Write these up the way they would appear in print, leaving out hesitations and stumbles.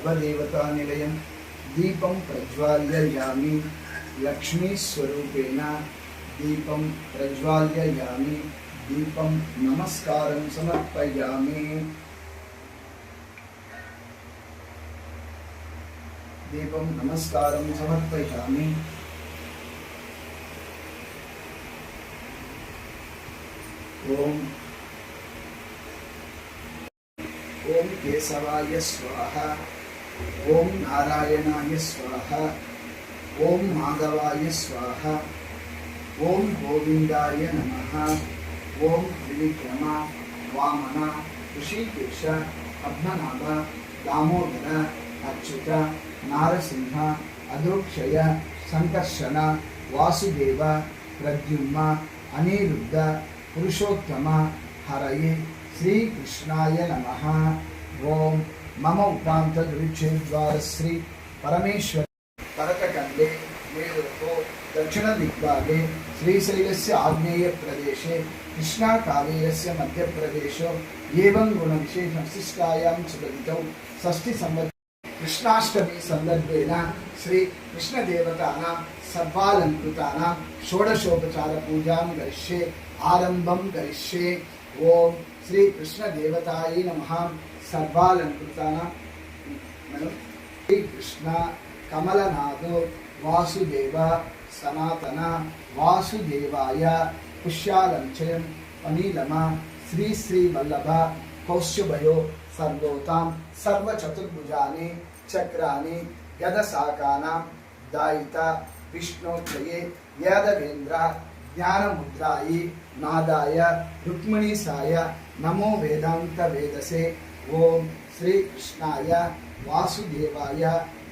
सर्वदेवतानिलयं दीपं प्रज्वाल्ययामि लक्ष्मीस्वरूपेण दीपं प्रज्वाल्ययामि दीपं नमस्कारं समर्पयामि दीपं नमस्कारं समर्पयामि ओम केशवाय स्वाहा ओम नारायणाय स्वाहा ओम माधवाय स्वाहा ओम गोविंदाय नमः ओम त्रिविक्रम वामन ऋषिकेश पद्मनाभ दामोदर अच्युत नारसिंह अदृक्षय संकर्षण वासुदेव प्रद्युम्न अनिरुद्ध पुरुषोत्तम हरये श्री कृष्णाय नमः। ओम मम उपांत दुरिच्छेद्वार श्री परमेश्वर करककंडे मेरुको दक्षिण दिग्भागे श्रीशैलस्य आग्नेय प्रदेशे कृष्णा कावेरस्य मध्य प्रदेशो एवं गुण विशेष विशिष्टायां सुबलितौ षष्ठी संवत्सर कृष्णाष्टमी संदर्भेन श्री कृष्ण देवतानां सर्वालंकृतानां षोडशोपचार पूजां करिष्ये आरंभं करिष्ये। ओम श्री कृष्ण देवताय नमः। सर्वालंकृतानां श्री कृष्ण कमलनाथो वासुदेव सनातन वासुदेवाय पुष्यालंचयं अनिलम श्री श्री वल्लभ कौस्तुभयो सर्वोतां सर्वचतुर्भुजानि चक्राणि गदशाकानां दायिता विष्णोक्षये यादवेन्द्र ज्ञानमुद्रायै नादाय रुक्मिणीसाय नमो वेदांत वेदसे। ओम श्री कृष्णाय वासुदेवाय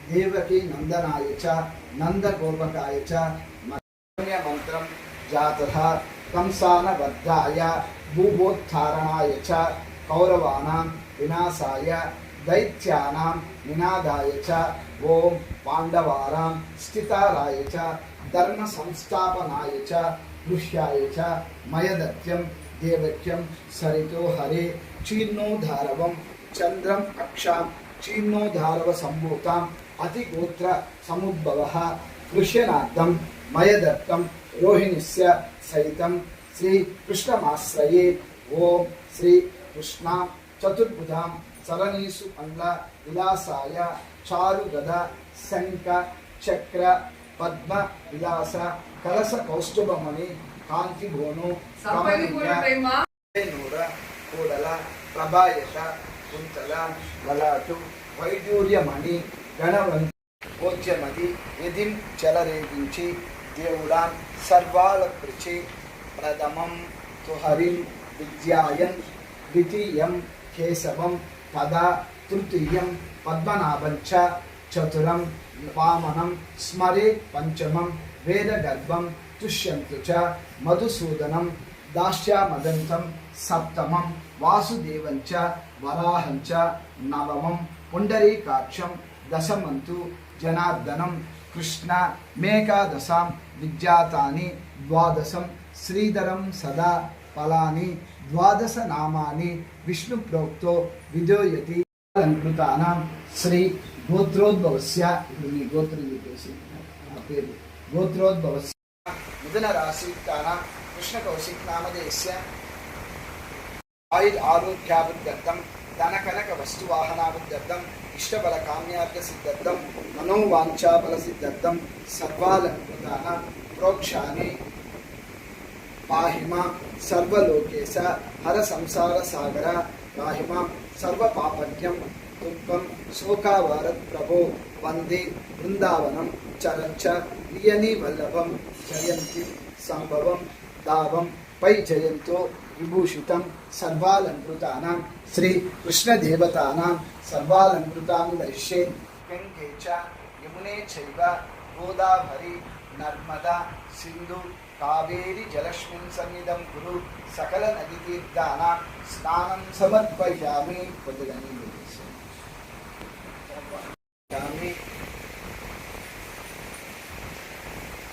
देवकी नंदनाय च नंदगोपकाय च मंत्रं जातः कंसानवद्धाय भूभोत्थारणाय च कौरवाणां विनाशाय दैत्यानां निनादाय च ओम पांडवानां स्थिताराय च धर्म संस्थापनाय च दृश्याय च मयदत्यं देवक्यं सरितो हरे चीर्णोधारवं चंद्रम अक्षां चीर्णोधारव संभूतां अतिगोत्र समुद्भवः कृष्यनाथं मयदत्तं रोहिणीस्य सहितं श्री कृष्णमाश्रये। ओम श्री कृष्ण चतुर्भुजां चरणीषु अंग विलासाय चारुगदा शंख चक्र पद्म विलास कलश कौस्तुभमणि कांति भोनु नूर कूडल प्रभायश कुंतल ललाटु वैडूर्यमणि गणवंत भोज्यमदि यदिं चलरेगिंచి దేవుడాం సర్వాలకృచి ప్రథమం తుహరిం విద్యాయం ద్వితీయం కేశవం తదా తృతీయం పద్మనాభం చ చతురం వామనం స్మరే పంచమం వేదగర్భం తుష్యంతు చ మధుసూదనం దాస్యామదంతం సప్తమం వాసుదేవం చ వరాహం చ నవమం పుండరీకాక్షం దశమంతు జనార్దనం కృష్ణ మేకాదశాం విద్యాతాని ద్వాదశం శ్రీధరం సదా ఫలాని ద్వాదశ నామాని విష్ణు ప్రోక్తో విదోయతి అలంకృతానాం శ్రీ గోత్రోద్భవస్య మీ గోత్రం చెప్పేసి ఆ పేరు గోత్రోద్భవస్య మిథున రాశియుక్తానాం కృష్ణ కౌశిక్ నామధేయస్య ఆయుర్ ఆరోగ్యాభివృద్ధ్యర్థం ధన కనక వస్తు వాహనాభివృద్ధ్యర్థం ఇష్టబల కామ్యార్థ సిద్ధ్యర్థం మనోవాంఛాఫల సిద్ధ్యర్థం సర్వాలంకృతానాం ప్రోక్షాని పాహిమా సర్వలోకేశ హర సంసార సాగర పాహిమా సర్వపాపజ్ఞం దుఃఖం శోకావారత్ ప్రభో వందే బృందావనం చరంచ వియని వల్లభం జయంతి సంభవం దావం పై జయంతో విభూషితం సర్వాలంకృతానాం శ్రీ కృష్ణ దేవతానాం సర్వాలంకృతాన్ని దర్శే గంగే చ యమునే చైవ గోదావరి నర్మదా సింధు కావేరి జలస్మిన్ సన్నిధం కురు సకల నదీ తీర్థానాం స్నానం సమర్పయామి. కొద్దిగా నీళ్ళు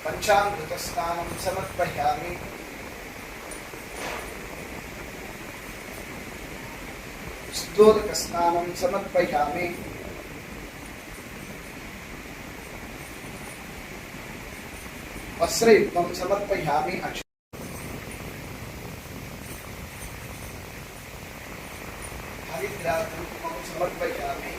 పంచామృత స్నానం సమర్పయామి. स्तोदक स्नानं समर्पयामि. वस्त्रयुक्तं समर्पयामि हरिद्राकुङ्कुमं समर्पयामि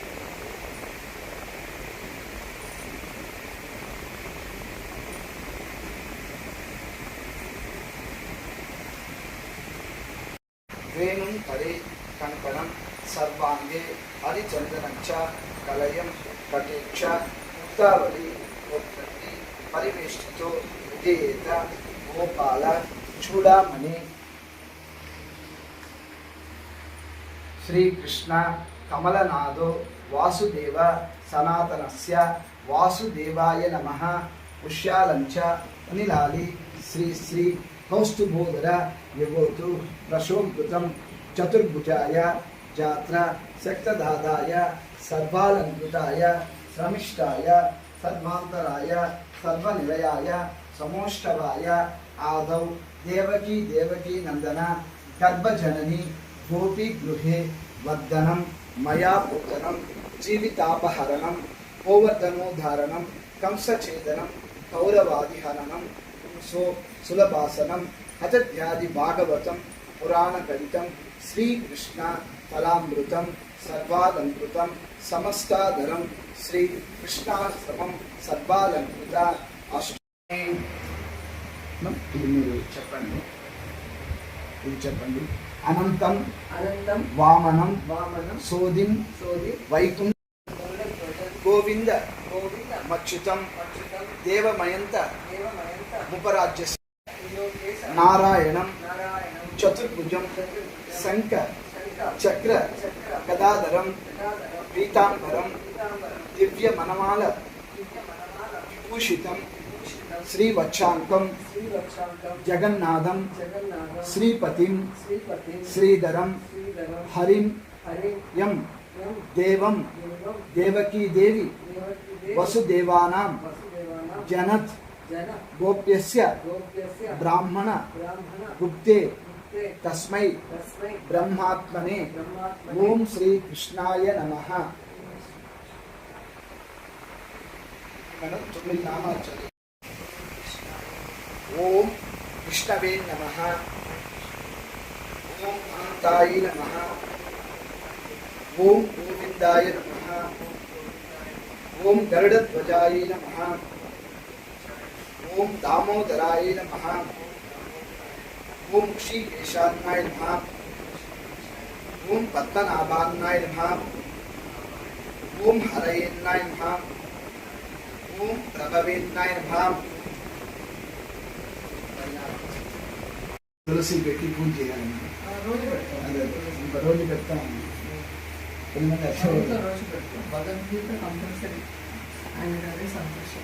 वेणुं करे कङ्कणं सर्वाङ्गे हरिचन्दनं च कलयं कटेक्ष मुक्तावली गोत्रति परिवेष्टितो विधेयेत गोपाल चूडामणि श्रीकृष्ण कमलनादो वासुदेव सनातनस्य वासुदेवाय नमः पुष्यालञ्च अनिलाली श्री श्री कौस्तुभोदर यवोतु प्रशोभृतं चतुर्भुजाय जात्र शक्तदादाय सर्वालङ्कृताय श्रमिष्ठाय सर्वान्तराय सर्वनिलयाय समोष्टवाय आदौ देवकी देवकी नन्दन गर्भजननी गोपी गृहे वर्धनं मया पूजनं जीवितापहरणं गोवर्धनोद्धारणं कंसछेदनं कौरवादिहरणं सुलभासनं हतध्यादि भागवतं पुराणकवितं श्रीकृष्ण फलामृतं सर्वालङ्कृतं समस्ताधरं श्रीकृष्णाश्रमं सर्वालङ्कृत अष्टमी చెప్పండి అనంతం అనంతం వామనం వామనం సోదిం సోది వైకుంఠ గోవింద గోవింద మచ్యుతం మచ్యుతం దేవమయంత దేవమయంత ఉపరాజ్య నారాయణం నారాయణం చతుర్భుజం శంఖ చక్ర గదాధరం పీతాంబరం దివ్య మనమాల విభూషితం శ్రీవక్షాంకం జగన్నాథం శ్రీపతిం శ్రీధరం హరిం యం దేవం దేవకీ దేవి వసుదేవానాం జనత్ గోప్యస్య బ్రాహ్మణ గుప్తే తస్మై బ్రహ్మాత్మనే ఓం శ్రీ కృష్ణాయ నమః. మనం 9 నామాలు చదువు. ఓం విష్ణవే నమః, ఓం అనంతాయ నమః, ఓం గోవిందాయ నమః, ఓం గరుడధ్వజాయ నమః, ఓం దామోదరాయ నమః, ఓం శ్రీకేశాయ నమః, ఓం పద్మనాభాయ నమః, ఓం హరయేన్నాయ నమః, ఓం ప్రభవేన్నాయ నమః. తులసి పెట్టి పూజ చేయాలి. రోజు పెడతాను. భగవద్గీత కంపల్సరీ ఆయన అదే సంతోషం.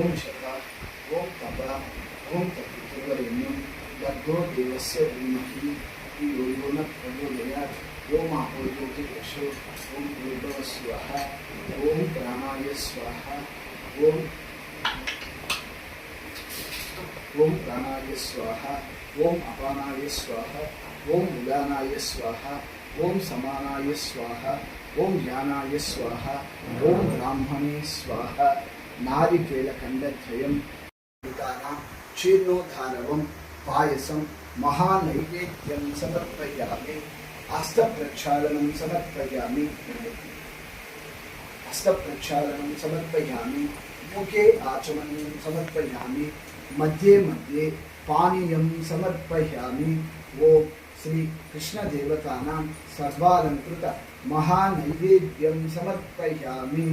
ఓం శర్వ, ఓం తప, ఓం తత్వరేణ్యం భర్గో దేవస్య ధీమహి ధియో యో న ప్రచోదయాత్. ఓం ఆపో జ్యోతిర్యశో, ఓం భూర్భువః స్వః, ఓం ప్రాణాయ స్వాహ, ఓం ప్రాణాయ స్వాహ, ఓం అపానాయ స్వాహ, ఓం ఉదానాయ స్వాహ, ఓం సమానాయ స్వాహ, ఓం జ్ఞానాయ స్వాహ, ఓం బ్రాహ్మణే స్వాహ. నారికేళఖండద్వయం క్షీర్ణోద్ధారవం పాయసం మహానైవేద్యం సమర్పయామి. హస్తప్రక్షాళనం సమర్పయామి. హస్తప్రక్షాళనం సమర్పయామి. ముఖే ఆచమనీయం సమర్పయామి. మధ్యే మధ్యే పానీయం సమర్పయామి. ఓం శ్రీ కృష్ణదేవతానాం సర్వాలంకృత మహానైవేద్యం సమర్పయామి.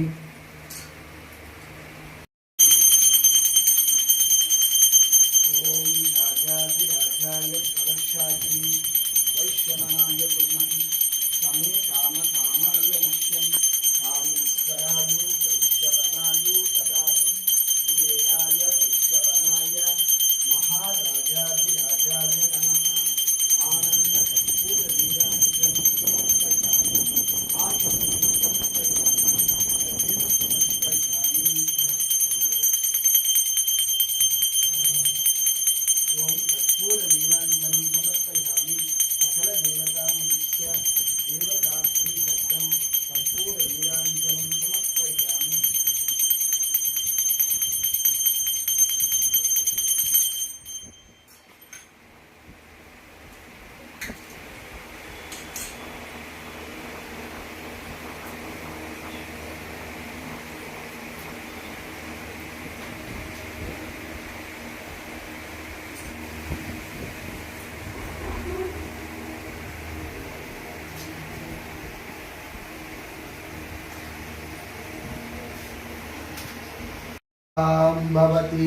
भवति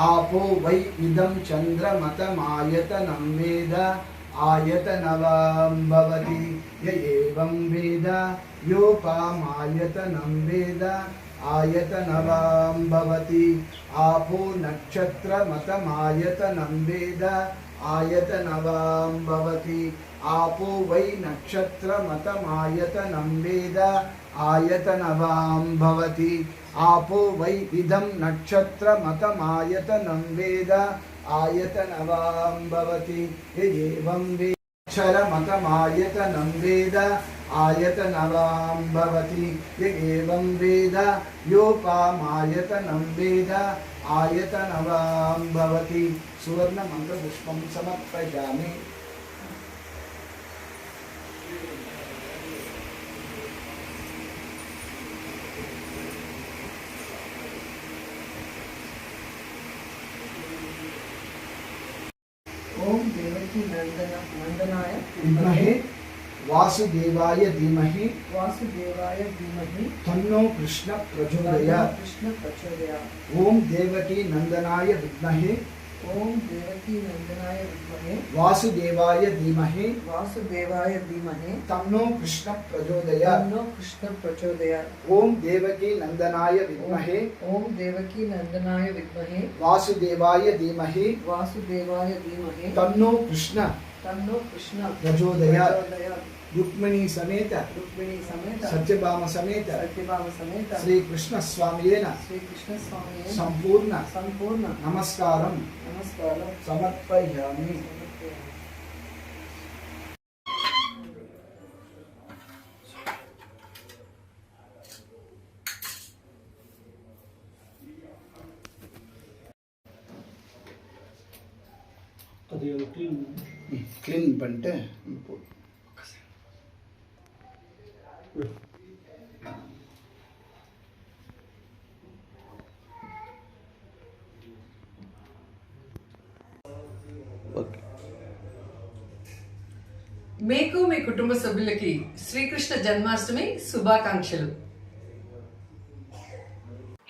आपो वै इदं चन्द्रमतमायतनं वेद आयतनवां भवति य एवं वेद योपामायतनं वेद आयतनवां भवति आपो नक्षत्रमतमायतनं वेद आयतनवां भवति आपो वै नक्षत्रमतमायतनं वेद आयतनवां भवति आपो वै इदं नक्षत्रमतमायतनं वेद आयतनवां भवति एवं वेक्षरमतमायतनं वेद आयतनवां भवति एवं वेद योपामायतनं वेद आयतनवां भवति सुवर्णमन्त्रपुष्पं समर्पयामि। ओम देवकी नंदनाय विद्महे वासुदेवाय धीमहि तन्नो कृष्ण प्रचोदयात्। कृष्ण प्रचोदयात्। ओम देवकी नंदनाय विद्महे ओम देवकी नंदनाय विद्महे वासुदेवाय धीमहि तन्नो कृष्ण प्रचोदयात्। ओम देवकी नंदनाय विद्महे वासुदेवाय धीमहि तन्नो कृष्ण प्रचोदयात्। रुक्मिणी समेत सत्यभामा समेत श्री कृष्ण स्वामियेन संपूर्ण नमस्कारं समर्पयामि। క్లీన్ పంటే మీకు మీ కుటుంబ సభ్యులకి శ్రీకృష్ణ జన్మాష్టమి శుభాకాంక్షలు.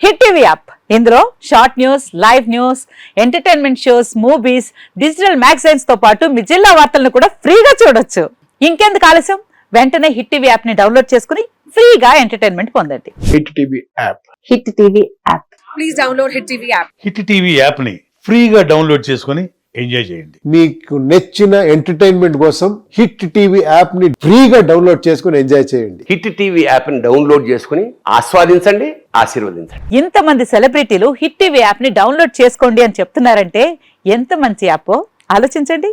హిట్ టీవీ యాప్ ఇందులో short news, live news, entertainment shows, movies, digital magazines తో పాటు మీ జిల్లా వార్తలను కూడా ఫ్రీగా చూడొచ్చు. ఇంకెందుకు ఆలస్యం, వెంటనే హిట్ టీవీ యాప్ ని డౌన్లోడ్ చేసుకుని ఫ్రీగా ఎంటర్టైన్మెంట్ పొందండి. Hit TV app hit TV app please download hit TV app. Hit TV app ని ఫ్రీగా డౌన్లోడ్ చేసుకొని ఎంజాయ్ చేయండి. మీకు నచ్చిన ఎంటర్టైన్మెంట్ కోసం హిట్ టీవీ యాప్ ని ఫ్రీగా డౌన్లోడ్ చేసుకొని ఎంజాయ్ చేయండి. హిట్ టీవీ యాప్ ని డౌన్లోడ్ చేసుకుని ఆస్వాదించండి, ఆశీర్వదించండి. ఇంతమంది సెలబ్రిటీలు హిట్ టీవీ యాప్ ని డౌన్లోడ్ చేసుకోండి అని చెప్తున్నారంటే ఎంత మంచి యాప్ ఆలోచించండి.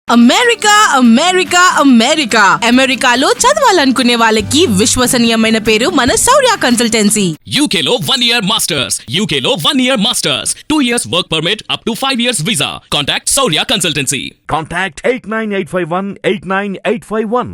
అమెరికా అమెరికా అమెరికా అమెరికాలో చదవాలనుకునే వాళ్ళకి విశ్వసనీయమైన పేరు మన శౌర్య కన్సల్టెన్సీ. UK లో 1 year masters, UK లో 1 year masters, 2 years work permit up to 5 years visa. Contact Saurya Consultancy. Contact 89851 89851.